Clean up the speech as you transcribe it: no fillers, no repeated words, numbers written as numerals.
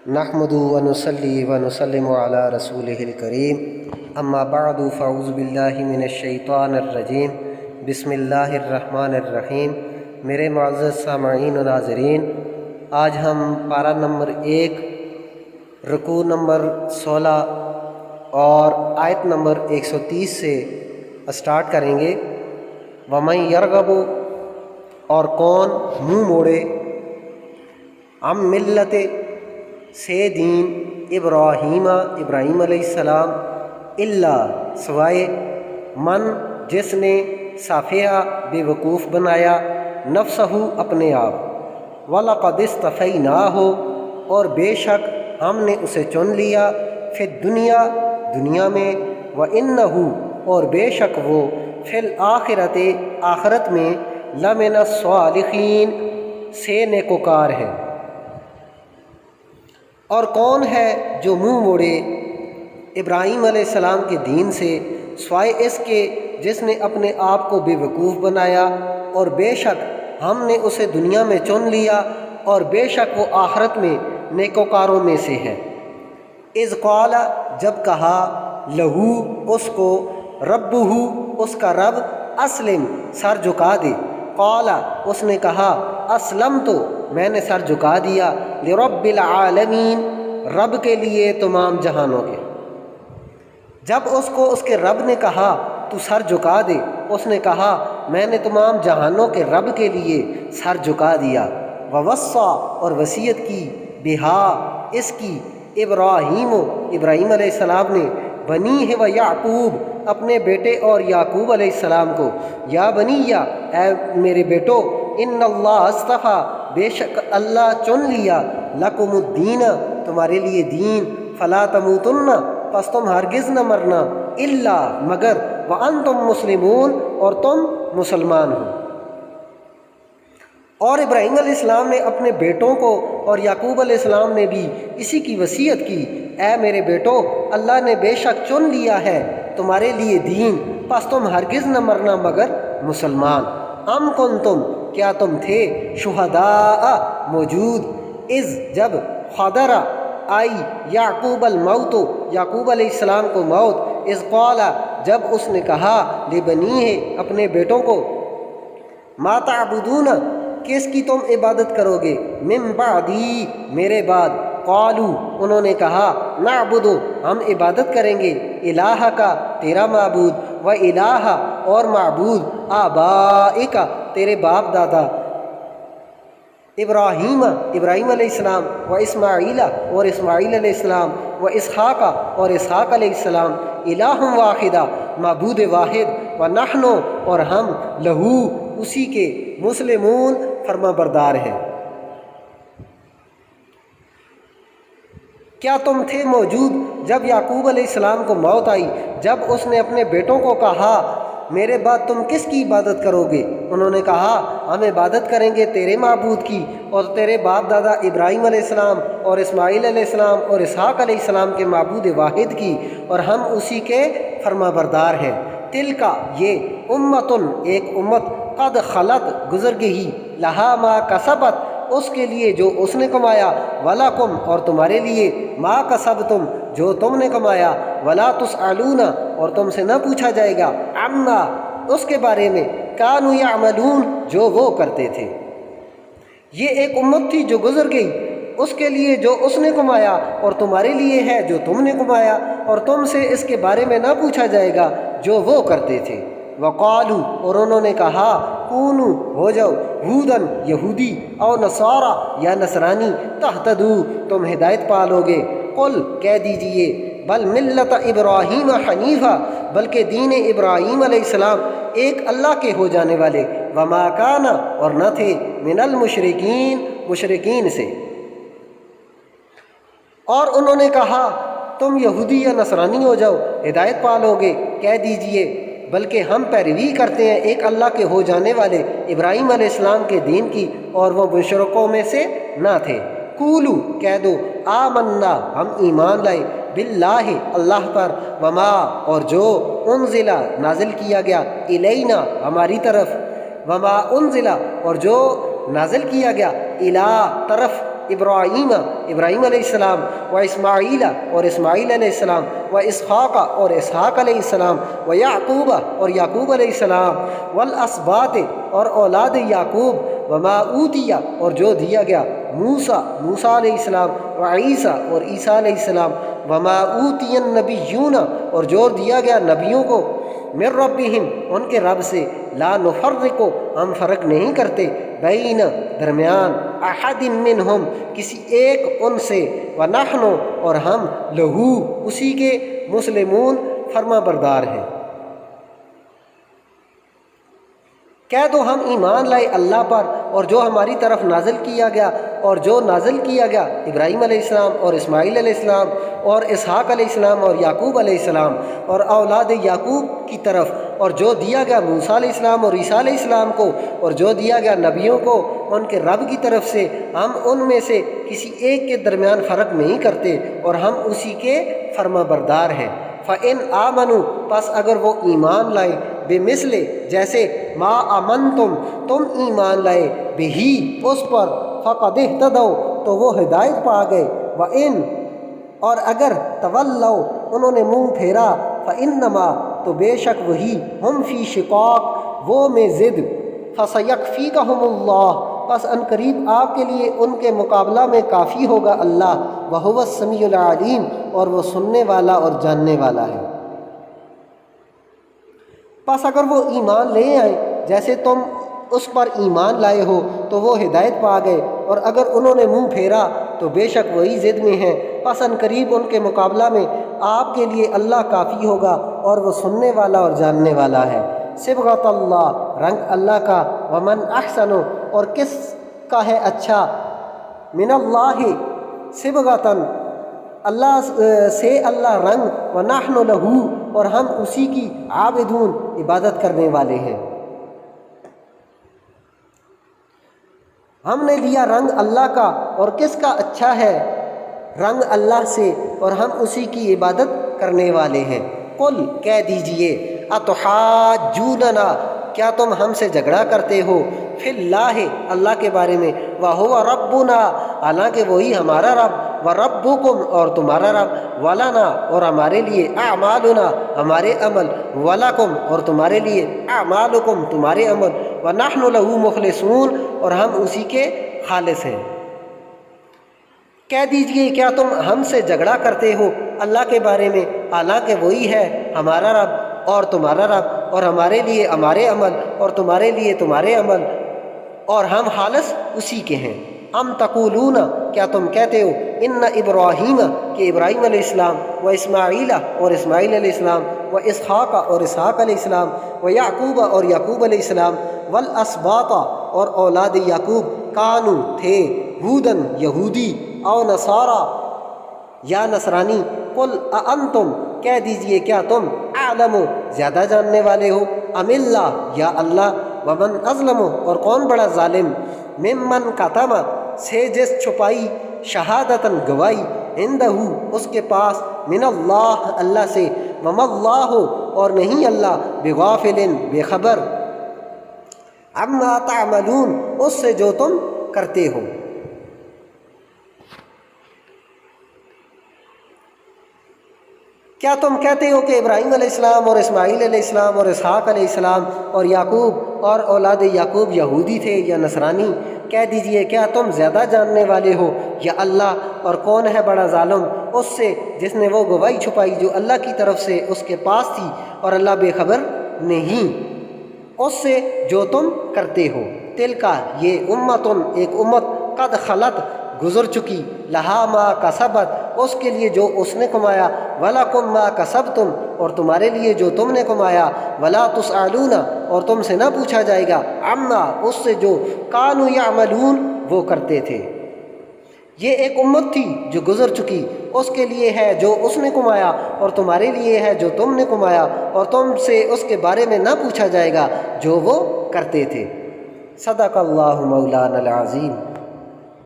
نحمد و نصلی و نسلم علی رسولہ الکریم اما بعد فاعوذ باللہ من الشیطان الرجیم بسم اللہ الرحمن الرحیم۔ میرے معزز سامعین و ناظرین، آج ہم پارہ نمبر 1 رکوع نمبر 16 اور آیت نمبر 130 سے اسٹارٹ کریں گے۔ وَمَن يَرْغَبُ، اور کون منہ موڑے، عن ملت سے دین ابراہیم علیہ السلام، اللہ سوائے من جس نے صافیہ بے وقوف بنایا، نفسہ اپنے آپ، وَلَقَدِ اصْطَفَيْنَاهُ، اور بے شک ہم نے اسے چن لیا، فی الدنیا دنیا میں، وَإِنَّهُ، اور بے شک وہ، فی الآخرت آخرت میں، لَمِنَ الصَّالِحِينَ سے نیکوکار ہے۔ اور کون ہے جو منہ موڑے ابراہیم علیہ السلام کے دین سے، سوائے اس کے جس نے اپنے آپ کو بے وقوف بنایا، اور بے شک ہم نے اسے دنیا میں چن لیا، اور بے شک وہ آخرت میں نیکوکاروں میں سے ہے۔ اذ قال، جب کہا، لہو اس کو، ربہ اس کا رب، اسلم سر جھکا دے، قال اس نے کہا، اسلمت میں نے سر جھکا دیا، لرب العالمین رب کے لیے تمام جہانوں کے۔ جب اس کو اس کے رب نے کہا تو سر جھکا دے، اس نے کہا میں نے تمام جہانوں کے رب کے لیے سر جھکا دیا۔ ووصّا، اور وصیت کی، بہا اس کی، ابراہیم علیہ السلام نے، بنی و یعقوب اپنے بیٹے اور یعقوب علیہ السلام کو، یا بنیّا اے میرے بیٹو، ان اللہ اصطفیٰ بے شک اللہ چن لیا، لکم الدین تمہارے لیے دین، فلا تموتن پس تم ہرگز نہ مرنا، الا مگر، وانتم مسلمون اور تم مسلمان ہو۔ اور ابراہیم علیہ السلام نے اپنے بیٹوں کو اور یعقوب علیہ السلام نے بھی اسی کی وصیت کی، اے میرے بیٹو، اللہ نے بے شک چن لیا ہے تمہارے لیے دین، پس تم ہرگز نہ مرنا مگر مسلمان۔ ام کنتم، کیا تم تھے، شہداء موجود، اذ جب، حضر آئی، یعقوب الموت یعقوب علیہ السلام کو موت، اذ قال جب اس نے کہا، لبنیہ اپنے بیٹوں کو، ما تعبدون کس کی تم عبادت کرو گے، من بعدی میرے بعد، قالوا انہوں نے کہا، نعبد ہم عبادت کریں گے، الہ کا تیرا معبود، و الہ اور معبود، آبائک تیرے باپ دادا، ابراہیم علیہ السلام، و اسماعیل اور اسماعیل علیہ السلام، و اسحاق اور اسحاق علیہ السلام، الہ واحدہ معبود واحد، و نحن اور ہم، لہو اسی کے، مسلمون فرما بردار ہیں۔ کیا تم تھے موجود جب یعقوب علیہ السلام کو موت آئی، جب اس نے اپنے بیٹوں کو کہا، میرے بعد تم کس کی عبادت کرو گے؟ انہوں نے کہا، ہم عبادت کریں گے تیرے معبود کی اور تیرے باپ دادا ابراہیم علیہ السلام اور اسماعیل علیہ السلام اور اسحاق علیہ السلام کے معبود واحد کی، اور ہم اسی کے فرما بردار ہیں۔ تلکا یہ، امتن ایک امت، قد خلت گزر گئی، لہا ما کسبت اس کے لیے جو اس نے کمایا، ولکم اور تمہارے لیے، ما کسبتم جو تم نے کمایا، ولا تسألون اور تم سے نہ پوچھا جائے گا، عما اس کے بارے میں، کانوا یعملون جو وہ کرتے تھے۔ یہ ایک امت تھی جو گزر گئی، اس کے لیے جو اس نے کمایا، اور تمہارے لیے ہے جو تم نے کمایا، اور تم سے اس کے بارے میں نہ پوچھا جائے گا جو وہ کرتے تھے۔ وقالوا اور انہوں نے کہا، کونو ہو جاؤ، ہودن یہودی، او نصارا یا نصرانی، تہتدو تم ہدایت پالو گے۔ قل کہہ دیجئے، بل ملت ابراہیم حنیفہ بلکہ دین ابراہیم علیہ السلام ایک اللہ کے ہو جانے والے، وما کان اور نہ تھے، من المشرکین مشرکین سے۔ اور انہوں نے کہا، تم یہودی یا نصرانی ہو جاؤ، ہدایت پالو گے، کہہ دیجئے بلکہ ہم پیروی کرتے ہیں ایک اللہ کے ہو جانے والے ابراہیم علیہ السلام کے دین کی، اور وہ مشرکوں میں سے نہ تھے۔ قولو کہہ دو، آمنا ہم ایمان لائے، باللہ اللہ پر، وما اور جو، انزل نازل کیا گیا، الینا ہماری طرف، وما انزل اور جو نازل کیا گیا، الا طرف ابراہیم ابراہیم علیہ السلام، و اسماعیل اور اسماعیل علیہ السلام، و اسحاق اور اسحاق علیہ السلام، و یعقوب اور یعقوب علیہ السلام، والاسباط اور اولاد یعقوب، وما اوتیہ اور جو دیا گیا موسیٰ موسیٰ علیہ السلام، و عیسیٰ اور عیسیٰ علیہ السلام، وما اوتی النبیون اور جو دیا گیا نبیوں کو، من ربہم ان کے رب سے، لا نفرق ہم فرق نہیں کرتے، بین درمیان، احد منہم کسی ایک ان سے، ونحن اور ہم لہو اسی کے، مسلمون فرما بردار ہیں۔ کہہ دو ہم ایمان لائے اللہ پر اور جو ہماری طرف نازل کیا گیا، اور جو نازل کیا گیا ابراہیم علیہ السلام اور اسماعیل علیہ السلام اور اسحاق علیہ السلام اور یعقوب علیہ السلام اور اولاد یعقوب کی طرف، اور جو دیا گیا موسیٰ علیہ السلام اور عیسیٰ علیہ السلام کو، اور جو دیا گیا نبیوں کو ان کے رب کی طرف سے، ہم ان میں سے کسی ایک کے درمیان فرق نہیں کرتے اور ہم اسی کے فرما بردار ہیں۔ فَإِنْ آمَنُوا پس اگر وہ ایمان لائے، بِمِثْلِ جیسے، ما آمنتم تم ایمان لائے، بِہِ اس پر، فَقَدْ اهْتَدَوْا تو وہ ہدایت پا گئے، وَإِنْ اور اگر تولوا انہوں نے منہ پھیرا، فَإِنَّمَا تو بے شک وہی، ہم فی شقاق وہ میں ضد، فَسَيَكْفِيكَهُمُ اللَّهُ پس ان قریب آپ کے لیے ان کے مقابلہ میں کافی ہوگا اللہ، وَهُوَ السَّمِيعُ الْعَلِيمُ اور وہ سننے والا اور جاننے والا ہے۔ پس اگر وہ ایمان لے آئیں جیسے تم اس پر ایمان لائے ہو تو وہ ہدایت پا گئے، اور اگر انہوں نے منہ پھیرا تو بے شک وہی ضد میں ہیں، پس ان قریب ان کے مقابلہ میں آپ کے لیے اللہ کافی ہوگا اور وہ سننے والا اور جاننے والا ہے۔ صبغۃ اللہ رنگ اللہ کا، ومن احسن اور کس کا ہے اچھا، من اللہ صبغۃً اللہ سے اللہ رنگ، ونحن لہ اور ہم اسی کی، عابدون عبادت کرنے والے ہیں۔ ہم نے لیا رنگ اللہ کا، اور کس کا اچھا ہے رنگ اللہ سے، اور ہم اسی کی عبادت کرنے والے ہیں۔ قل کہہ دیجئے، اتحاجوننا کیا تم ہم سے جھگڑا کرتے ہو، فی اللہ اللہ کے بارے میں، وہو ربنا حالانکہ وہی ہمارا رب، وربکم اور تمہارا رب، ولنا اور ہمارے لیے، اعمالنا ہمارے عمل، ولکم اور تمہارے لیے، اعمالکم تمہارے عمل، ونحن لہ مخلصون اور ہم اسی کے خالص ہیں۔ کہہ دیجئے کیا تم ہم سے جھگڑا کرتے ہو اللہ کے بارے میں، حالانکہ وہی ہے ہمارا رب اور تمہارا رب، اور ہمارے لیے ہمارے عمل اور تمہارے لیے تمہارے عمل، اور ہم خالص اسی کے ہیں۔ ام تقولون کیا تم کہتے ہو، ان ابراہیم کہ ابراہیم علیہ السلام، و اسماعیل اور اسماعیل علیہ السلام، و اسحاق اور اسحاق علیہ السلام، و یعقوب اور یعقوب علیہ السلام، والاسباط اور اولاد یعقوب، کانو تھے، ہودن یہودی، او نصارا یا نصرانی، قل اانتم کہہ دیجئے کیا تم، اعلم زیادہ جاننے والے ہو، ام اللہ یا اللہ، ومن اظلم اور کون بڑا ظالم، ممن کتم سے جس چھپائی، شہادتاً گواہی، عندہ اس کے پاس، من اللہ اللہ سے، وما اللہ اور نہیں اللہ، بغافل بے خبر، عما تعملون اس سے جو تم کرتے ہو۔ کیا تم کہتے ہو کہ ابراہیم علیہ السلام اور اسماعیل علیہ السلام اور اسحاق علیہ السلام اور یعقوب اور اولاد یعقوب یہودی تھے یا نصرانی؟ کہہ دیجئے کیا تم زیادہ جاننے والے ہو یا اللہ، اور کون ہے بڑا ظالم اس سے جس نے وہ گواہی چھپائی جو اللہ کی طرف سے اس کے پاس تھی، اور اللہ بے خبر نہیں اس سے جو تم کرتے ہو۔ تلکا یہ امتن ایک امت، قد خلت گزر چکی، لہا ما کسبت اس کے لیے جو اس نے کمایا، ولکم ما کسبتم اور تمہارے لیے جو تم نے کمایا، ولا تسألون اور تم سے نہ پوچھا جائے گا، عما اس سے جو کانوا یعملون وہ کرتے تھے۔ یہ ایک امت تھی جو گزر چکی، اس کے لیے ہے جو اس نے کمایا، اور تمہارے لیے ہے جو تم نے کمایا، اور تم سے اس کے بارے میں نہ پوچھا جائے گا جو وہ کرتے تھے۔ صدق اللہ مولانا العظیم۔